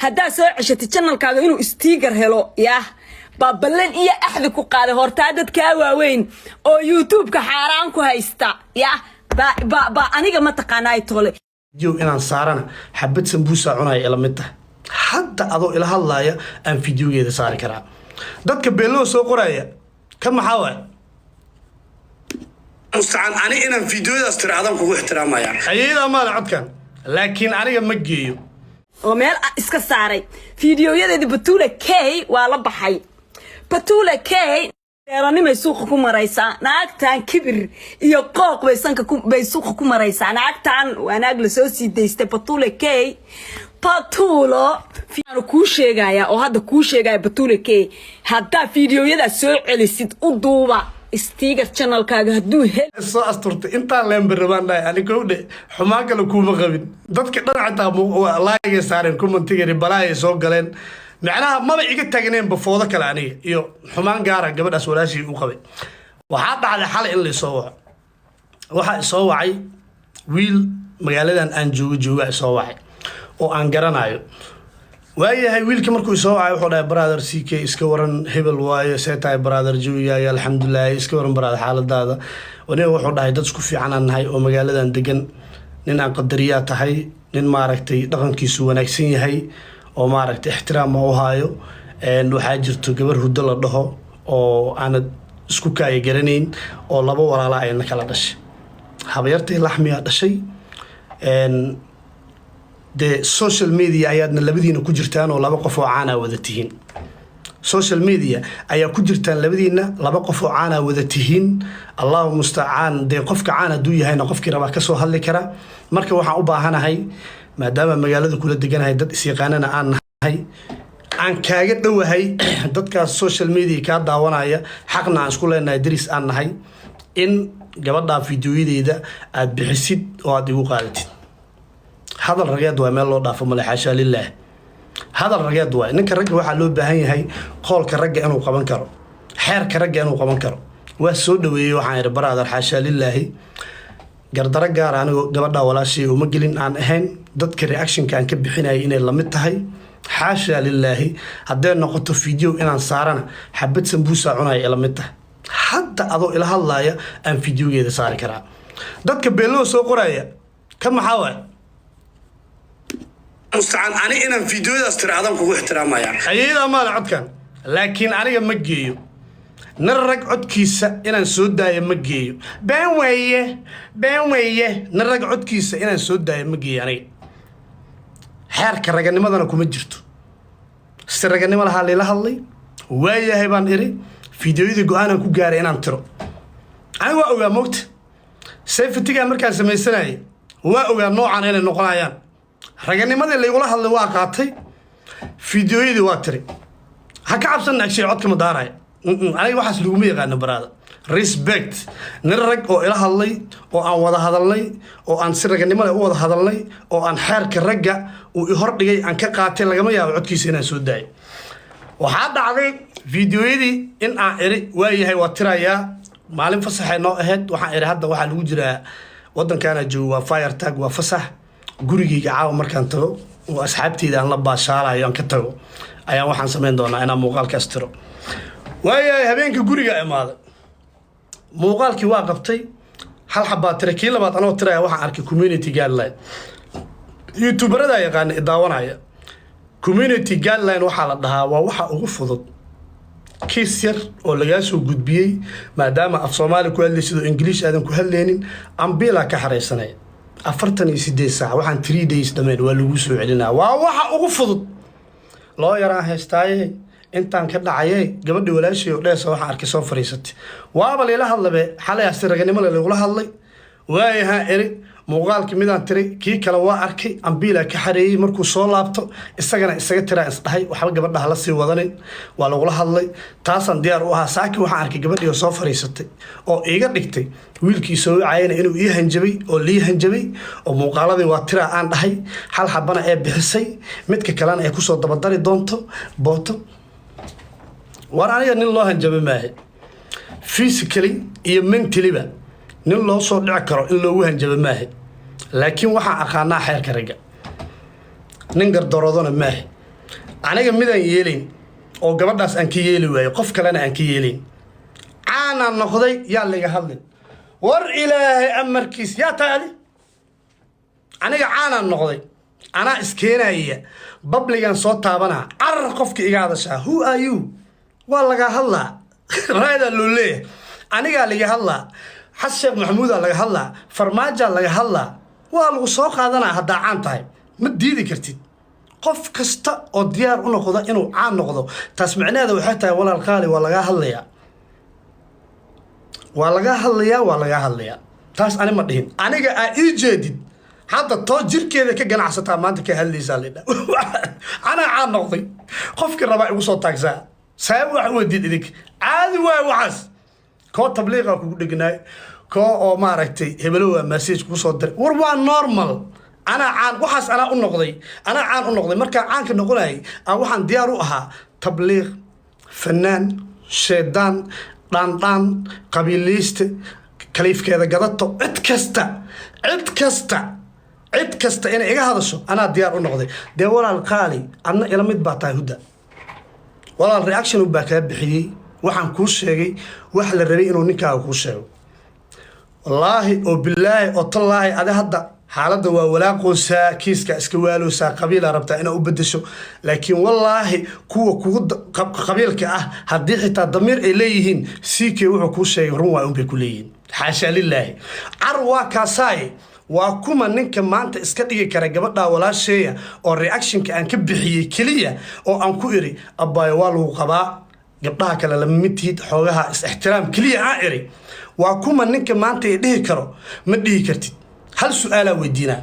haddaa soo ceshatay channelkaaga inuu sticker helo yaa babalan iyo axdi ku qaaday hortaa dadka waaweyn oo YouTube-ka xaraan ku haysta yaa ba aniga ma taqaanay tole جو إن صارنا حبيت سمبوسة عنا إلى متى حتى أضو إلى هالله أن فيديو يد صار كرا ضد كبلو سوق قراية كم حاول مستعان أنا إن فيديو أستر عدم كوه احترام يعني أيضا ما لعب كان لكن أنا مجيو ومال إسكساري فيديو يد بطولة كي ولا بحي بطولة كي راني ما يسوق كم رئيسا ناقتان كبر يقاق بيسوق كم رئيسا ناقتان وأنا أجلس ديست بطولة كي بطولة في أنا كوشة جاية أو هذا كوشة جاية بطولة كي هذا فيديو يدا سوق اللي سيد أدوبا استيجر channel كاجه دوه الصا أسترت أنت اللي بربان لا يعني كونه حماك لو كوم غبين ضد كده عتا الله يسارن كم تجري بلاي سوق جلين معناها ما بيجي تجنين بفوضى كلانية يو حمان جارة قبل أسولاشي وقبل وحاط على حال اللي صوّع واحد صوّعي ويل مجالدان أنجو جوا صوّعي وأنجرنايو وهي هاي ويل كمركو صوّعي وحنا برادر سيكي إسكورن هبل واي سيتاي برادر جويا يا الحمد لله إسكورن برادر حال هذا ونيه وحنا هاي تسكو في عنا هاي ومجالدان دجن نين قدريات هاي نين ماركتي دقن كيسو ونكسين هاي oo maaragtay ixtiraam oo haayo waxa jirto gabar huddo la dhaho oo aan isku kaay garanayn oo laba walaal ay kala dhashay habayartay laxmiya dhashay de social media ayaadna labadiina ku jirtaan oo laba qof oo caana wada tihiin social media ayaa ku jirtaan labadiina laba qof oo caana wada tihiin Allahu musta'aan de qofka caana duu yahayna qofkii raba ka soo hadli kara marka waxaan u baahanahay maadaama magaalada kula deganahay dad isiyaqaanana aan nahay aan kaaga dhawahay dadkaas social media ka daawanaya xaqna aan isku leenahay daris aan nahay in gabadha fiidiyoydeeda aad bixisid oo aad igu qaadatid hadal ragad waa meel loo dhaafo malaxasha lillah hadal ragad waa ninka ragga waxa loo baahan yahay qoolka ragga inuu qaban karo xeerka ragga inuu qaban karo waa soo dhaweeyay waxaan yiri brother xasha lillah gardara gaar anigu gabadha walaashii uma gelin aan ahayn dadka reaction kan ka bixinay inay la mid tahay xaasha lillahi haddii noqoto video inaan saarana xabad sambuusa cunay ila mid tahay hadda adoo ila hadlaaya aan videogeeda saari karaa dadka beelo soo qoraya kama xawaa musta'an ani inaan videoda astir adam kugu ixtiraamaya ayada ma la codkan laakiin aniga ma geeyo نرجع عد كيسة إن نسود داي مجيء بين نرجع عد كيسة إن نسود داي مجيء يعني حرك الرجال ماذا نكون مجرته الرجال ما لها ليلة هاللي ويا هيبان إري فيديو يدي جوانا كوجار إن أنترو أنا وأوجا موت سيف تيجي أمريكا سمي سنة وأوجا نوع عن إن نقلايان الرجال ماذا اللي يقولها اللي واقعتي فيديو يدي واتري هكعب سنة شيء عدك مداري أنا واحد لقومي قاعد نبراد respect نرجع أو إله الله أو أن وضع هذا الله أو أن سرق النمل أو وضع هذا الله أو أن حرك الرجع ويهرب لجي أن كقاتل لجماعة يعود كيسنا سوداي وهذا عليه فيديو دي إن أعرف وهي هي وترايا معلم فصح إنه هاد وحنا هذا واحد وجرا وضن كان جوا فاير تاج وفصح جورجي عاو مركان تلو وأصحابتي ده أنا باشارة يان كتلو أيام واحد سمين دونا أنا مقال كاسترو ويا هبينك جورجا إماذا موقالك واقفتي هل حبات تركيلا بعد أنا وترى واحد أرك community قال لاين يوتيوبر ده يقان إداوان هيا community قال لاين واحد لها وواحد أغفضت كيسير ولا جالس وجود بيه ما دام أفصامالك ولا سيدو إنجليش آدم كهلينين أم بيلا كحري سنة أفرتني 6 ساعة واحد 3 days دمين ولا وسوا علينا وواحد أغفضت لا يرى هستاي intaan ka dhacayay gabadhii walaashii oo dhees waxa arkay soo fariisatay waaba leela hadlay xalay asiraganimo leela hadlay waayaha eri muuqaalkii midaan tiri kii kale waa arkay ambiila ka xareeyay markuu soo laabto isagana isaga tira isdhahay waxba gabadha la sii wadanin waa lagu hadlay taasan diyaar u ahaa saaki waxa arkay gabadhii soo fariisatay oo iiga dhigtay wiilkii soo caayeen inuu ii hanjabay oo lii hanjabay oo muuqaaladii waa tira aan dhahay hal xabana ee bixisay midka kalena ay ku soo dabadari doonto booto وأنا نين الله هنجب معه physically iyo mentally ba nin loo soo dhici karo in loo hanjabo maahe laakiin waxa aqaana xeerka raga nin gardaroodona maahe aniga midaan yeelayn oo gabadhaas aan ka yeeli waayo qof kalena aan ka yeelayn caanaan noqday yaa laga hadlin war ilaahay amarkiis yaa taadi aniga caanaan noqday anaa iskeenaya babligan soo taabanaa carar qofka iga hadashaa who are you waa laga hadlaa raayada loo leeyahay anigaa laga hadlaa xas sheekh maxamuudaa laga hadlaa farmaajaa laga hadlaa waa lagu soo qaadanaa haddaa caan tahay ma diidi kartid qof kasta oo diyaar u noqda inuu caan noqdo taas macnaheeda waxay tahay walaal qaali waa laga hadlayaa waa laga hadlayaa taas ani ma dhihin aniga aa ii jeedid hadda too jirkeeda ka ganacsataa maanta ka hadlaysaa lidha anaa caan noqday qofkii rabaa igu soo taagsaa sabab wax wadiid idig caadi waay waxaas koo tabliiqa kugu dhegnaay koo oo maaragtay hebelowa message kugu soo diray war waa normal anaa caan waxaas anaa caan u noqday markaa caanka noqonayay waxaan diyaar u ahaa tabliiq fanaan sheedaan dhaandhaan qabiiliyste kaliifkeeda gadato cid kasta inay iga hadasho anaa diyaar u noqday dee walaal qaali adna ila mid baa tahay hudda walaal reaction baa kaa bixiyey waxaan kuu sheegay wax la rabay inuu ninkaaga kuu sheego wallaahi oo bilaahi oo tallaahi adi hadda xaaladda waa walaaqoosaa kiiska iska waaloosaa qabiila rabtaa inaa u bedesho laakiin wallaahi kuwa kugu qabiilka ah haddii xitaa damiir ay leeyihiin siikee wuxuu kuu sheegay run waa unbay ku leeyihiin xaashaa lilaahi car waa kaasaaye waa kuma ninka maanta iska dhigi kara gabadhaa walaasheeya oo reactionka aan ka bixiyey keliya oo aan ku iri abbaayo waa lagu qabaa gabdhaha kale lama mid tihid xoogaha is-ixtiraam keliya aan iri waa kuma ninka maanta ay dhihi karo ma dhihi kartid hal su-aalaa weydiinaa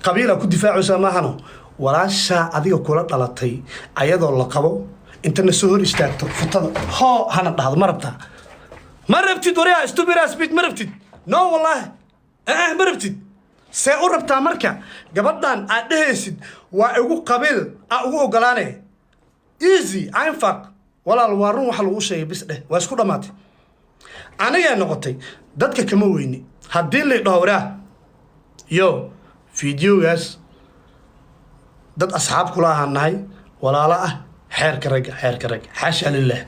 qabiilaa ku difaacaysaa maahano walaashaa adiga kula dhalatay ayadoo la qabo intana soo hor istaagto futada hoo hana dhahdo ma rabtaa ma rabtid waryaa stubirasbid ma rabtid no wallaahi ma rabtid see u rabtaa marka gabadhan aad dhehaysid waa igu qabiil ugu ogolaanay easy infaq walaal waa run waxa lagu sheegay bis dheh waa isku dhamaatay anigaa noqotay dadka kama weyni haddii la dhaho waraa yo fiidiyogaas dad asxaab kula ahaan nahay walaalo ah xeerka ragga xaasha lillaah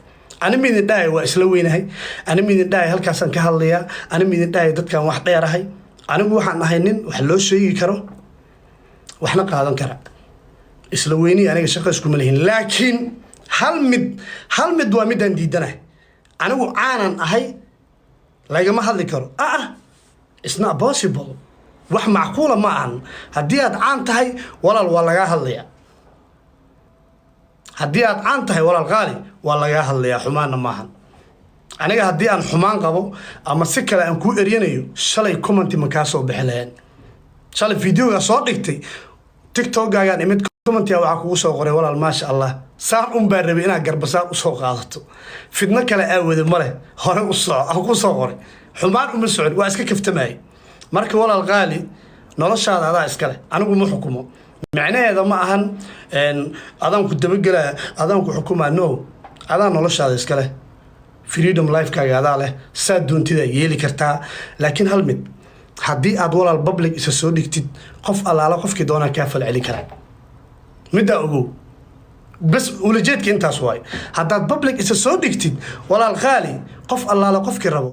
ani midin dhahay waa isla weynahay ani midin dhahay halkaasaan ka hadlayaa ani midin dhahay dadkan wax dheerahay anigu waxaan ahay nin wax loo sheegi karo waxna qaadan kara isla weynii aniga shaqo iskuma lihin laakiin hal mid waa midaan diidanahay anigu caanan ahay lagama hadli karo it's not possible wax macquula ma ahan haddii aad caan tahay walaal waa lagaa hadlayaa haddii aad caan tahay walaal qaali waa lagaa hadlayaa xumaanna maahan aniga haddii aan xumaan qabo ama si kale aan kuu eryanayo shalay commenti ma kaa soo bixi lahayn shalay videoga soo dhigtay tiktokgaagaan imid commentia waxaa kugu soo qoray walaal maasha allah saan un baa rabay inaad garbasaar usoo qaadato fidno kale aawade male hore u soco aan ku soo qoray xumaan uma socon waa iska kaftamayay marka walaal qaali noloshaada adaa iskale anigu ma xukumo macnaheeda ma ahan adaan ku dabagelaa adaan ku xukumaa no adaa noloshaada iskale freedom lifekaaga adaa leh saa doontidaa yeeli kartaa laakiin hal mid haddii aad walaal public isa soo dhigtid qof allaala qofkii doonaa kaa falceli kara middaa ogow bas ulajeedka intaas waay haddaad public isa soo dhigtid walaal qaali qof allaala qofkii rabo